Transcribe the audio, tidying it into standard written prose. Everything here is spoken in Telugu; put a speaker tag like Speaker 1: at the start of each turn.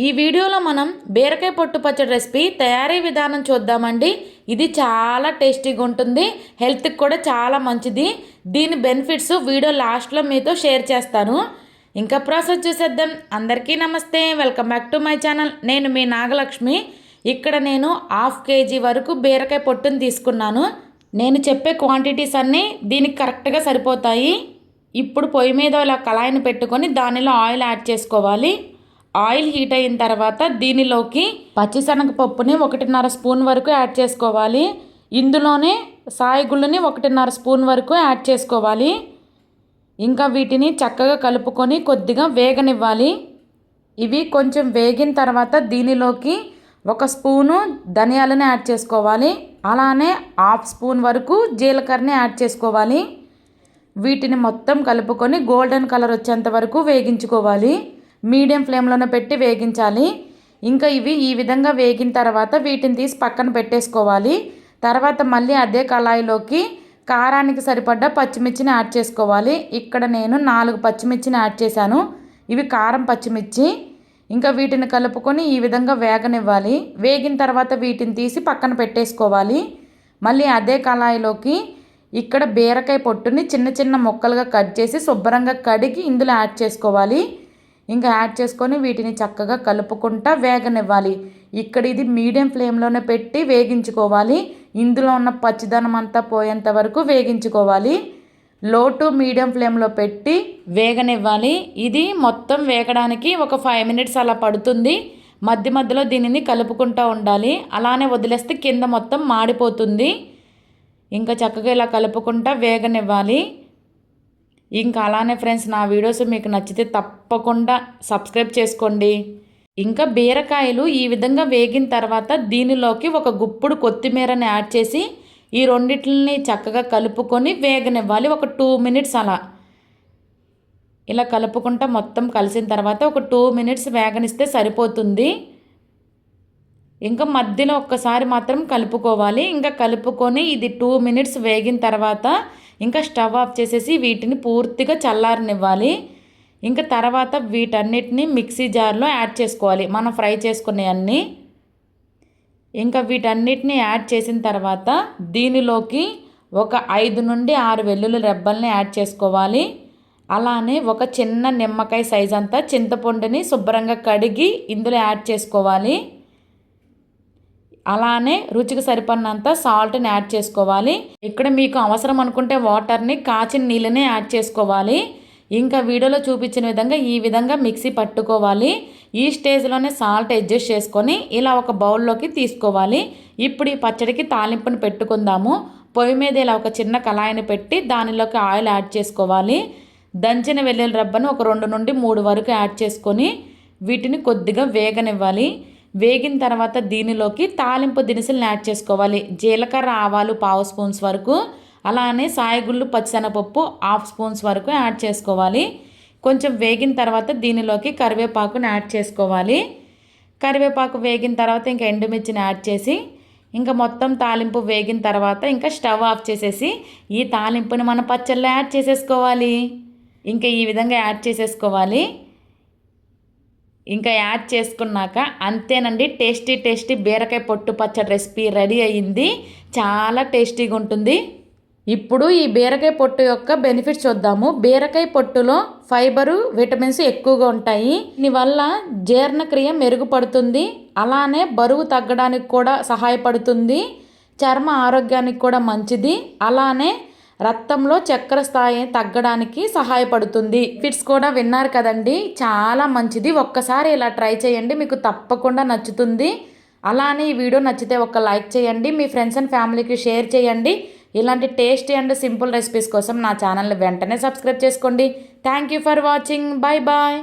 Speaker 1: ఈ వీడియోలో మనం బీరకాయ పొట్టు పచ్చడి రెసిపీ తయారీ విధానం చూద్దామండి. ఇది చాలా టేస్టీగా ఉంటుంది, హెల్త్కి కూడా చాలా మంచిది. దీని బెనిఫిట్స్ వీడియో లాస్ట్లో మీతో షేర్ చేస్తాను. ఇంకా ప్రాసెస్ చూసేద్దాం. అందరికీ నమస్తే, welcome back to my channel. నేను మీ నాగలక్ష్మి. ఇక్కడ నేను 1/2 kg వరకు బీరకాయ పొట్టుని తీసుకున్నాను. నేను చెప్పే క్వాంటిటీస్ అన్నీ దీనికి కరెక్ట్గా సరిపోతాయి. ఇప్పుడు పొయ్యి మీద ఇలా కళాయిని పెట్టుకొని దానిలో ఆయిల్ యాడ్ చేసుకోవాలి. ఆయిల్ హీట్ అయిన తర్వాత దీనిలోకి పచ్చిశనగపప్పుని 1.5 స్పూన్ వరకు యాడ్ చేసుకోవాలి. ఇందులోనే సాయిగుళ్ళని 1.5 స్పూన్ వరకు యాడ్ చేసుకోవాలి. ఇంకా వీటిని చక్కగా కలుపుకొని కొద్దిగా వేగనివ్వాలి. ఇవి కొంచెం వేగిన తర్వాత దీనిలోకి 1 స్పూను ధనియాలని యాడ్ చేసుకోవాలి. అలానే 1/2 స్పూన్ వరకు జీలకర్రని యాడ్ చేసుకోవాలి. వీటిని మొత్తం కలుపుకొని గోల్డెన్ కలర్ వచ్చేంత వరకు వేగించుకోవాలి. మీడియం ఫ్లేమ్లోనే పెట్టి వేగించాలి. ఇంకా ఇవి ఈ విధంగా వేగిన తర్వాత వీటిని తీసి పక్కన పెట్టేసుకోవాలి. తర్వాత మళ్ళీ అదే కళాయిలోకి కారానికి సరిపడ్డ పచ్చిమిర్చిని యాడ్ చేసుకోవాలి. ఇక్కడ నేను 4 పచ్చిమిర్చిని యాడ్ చేశాను. ఇవి కారం పచ్చిమిర్చి. ఇంకా వీటిని కలుపుకొని ఈ విధంగా వేగనివ్వాలి. వేగిన తర్వాత వీటిని తీసి పక్కన పెట్టేసుకోవాలి. మళ్ళీ అదే కళాయిలోకి ఇక్కడ బీరకాయ పొట్టుని చిన్న చిన్న ముక్కలుగా కట్ చేసి శుభ్రంగా కడిగి ఇందులో యాడ్ చేసుకోవాలి. ఇంకా యాడ్ చేసుకొని వీటిని చక్కగా కలుపుకుంటా వేగనివ్వాలి. ఇక్కడ ఇది మీడియం ఫ్లేమ్లోనే పెట్టి వేగించుకోవాలి. ఇందులో ఉన్న పచ్చిదనం అంతా పోయేంత వరకు వేగించుకోవాలి. లో టు మీడియం ఫ్లేమ్లో పెట్టి వేగనివ్వాలి. ఇది మొత్తం వేగడానికి ఒక 5 minutes అలా పడుతుంది. మధ్య మధ్యలో దీనిని కలుపుకుంటూ ఉండాలి. అలానే వదిలేస్తే కింద మొత్తం మాడిపోతుంది. ఇంకా చక్కగా ఇలా కలుపుకుంటా వేగనివ్వాలి. ఇంకా అలానే ఫ్రెండ్స్, నా వీడియోస్ మీకు నచ్చితే తప్పకుండా సబ్స్క్రైబ్ చేసుకోండి. ఇంకా బీరకాయలు ఈ విధంగా వేగిన తర్వాత దీనిలోకి ఒక గుప్పుడు కొత్తిమీరని యాడ్ చేసి ఈ రెండిటిని చక్కగా కలుపుకొని వేగనివ్వాలి. ఒక 2 minutes అలా ఇలా కలుపుకుంటా మొత్తం కలిసిన తర్వాత ఒక 2 minutes వేగనిస్తే సరిపోతుంది. ఇంకా మధ్యలో ఒక్కసారి మాత్రం కలుపుకోవాలి. ఇంకా కలుపుకొని ఇది 2 minutes వేగిన తర్వాత ఇంకా స్టవ్ ఆఫ్ చేసేసి వీటిని పూర్తిగా చల్లారనివ్వాలి. ఇంకా తర్వాత వీటన్నిటిని మిక్సీ జార్లో యాడ్ చేసుకోవాలి, మనం ఫ్రై చేసుకునేవన్నీ. ఇంకా వీటన్నిటిని యాడ్ చేసిన తర్వాత దీనిలోకి ఒక 5 నుండి 6 వెల్లుల్లి రెబ్బల్ని యాడ్ చేసుకోవాలి. అలానే ఒక చిన్న నిమ్మకాయ సైజ్ అంతా చింతపండుని శుభ్రంగా కడిగి ఇందులో యాడ్ చేసుకోవాలి. అలానే రుచికి సరిపడినంత సాల్ట్ని యాడ్ చేసుకోవాలి. ఇక్కడ మీకు అవసరం అనుకుంటే వాటర్ని కాచిన నీళ్ళని యాడ్ చేసుకోవాలి. ఇంకా వీడియోలో చూపించిన విధంగా ఈ విధంగా మిక్సీ పట్టుకోవాలి. ఈ స్టేజ్లోనే సాల్ట్ అడ్జస్ట్ చేసుకొని ఇలా ఒక బౌల్లోకి తీసుకోవాలి. ఇప్పుడు ఈ పచ్చడికి తాలింపుని పెట్టుకుందాము. పొయ్యి మీద ఇలా ఒక చిన్న కళాయిని పెట్టి దానిలోకి ఆయిల్ యాడ్ చేసుకోవాలి. దంచిన వెల్లుల్లి రబ్బను ఒక 2 నుండి 3 వరకు యాడ్ చేసుకొని వీటిని కొద్దిగా వేగనివ్వాలి. వేగిన తర్వాత దీనిలోకి తాలింపు దినుసులను యాడ్ చేసుకోవాలి. జీలకర్ర ఆవాలు 1/2 స్పూన్స్ వరకు, అలానే సాయిగుళ్ళు పచ్చిశనగపప్పు 1/2 స్పూన్స్ వరకు యాడ్ చేసుకోవాలి. కొంచెం వేగిన తర్వాత దీనిలోకి కరివేపాకుని యాడ్ చేసుకోవాలి. కరివేపాకు వేగిన తర్వాత ఇంకా ఎండుమిర్చిని యాడ్ చేసి ఇంకా మొత్తం తాలింపు వేగిన తర్వాత ఇంకా స్టవ్ ఆఫ్ చేసేసి ఈ తాలింపుని మన పచ్చళ్ళలో యాడ్ చేసేసుకోవాలి. ఇంకా ఈ విధంగా యాడ్ చేసేసుకోవాలి. ఇంకా యాడ్ చేసుకున్నాక అంతేనండి, టేస్టీ బీరకాయ పొట్టు పచ్చడి రెసిపీ రెడీ అయ్యింది. చాలా టేస్టీగా ఉంటుంది. ఇప్పుడు ఈ బీరకాయ పొట్టు యొక్క బెనిఫిట్స్ చూద్దాము. బీరకాయ పొట్టులో ఫైబరు, విటమిన్స్ ఎక్కువగా ఉంటాయి. దీనివల్ల జీర్ణక్రియ మెరుగుపడుతుంది. అలానే బరువు తగ్గడానికి కూడా సహాయపడుతుంది. చర్మ ఆరోగ్యానికి కూడా మంచిది. అలానే రక్తంలో చక్కెర స్థాయి తగ్గడానికి సహాయపడుతుంది. ఫిట్స్ కూడా విన్నారు కదండి, చాలా మంచిది. ఒక్కసారి ఇలా ట్రై చేయండి, మీకు తప్పకుండా నచ్చుతుంది. అలానే ఈ వీడియో నచ్చితే ఒక లైక్ చేయండి, మీ ఫ్రెండ్స్ అండ్ ఫ్యామిలీకి షేర్ చేయండి. ఇలాంటి టేస్టీ అండ్ సింపుల్ రెసిపీస్ కోసం నా ఛానల్ని వెంటనే సబ్స్క్రైబ్ చేసుకోండి. Thank you for watching. Bye bye.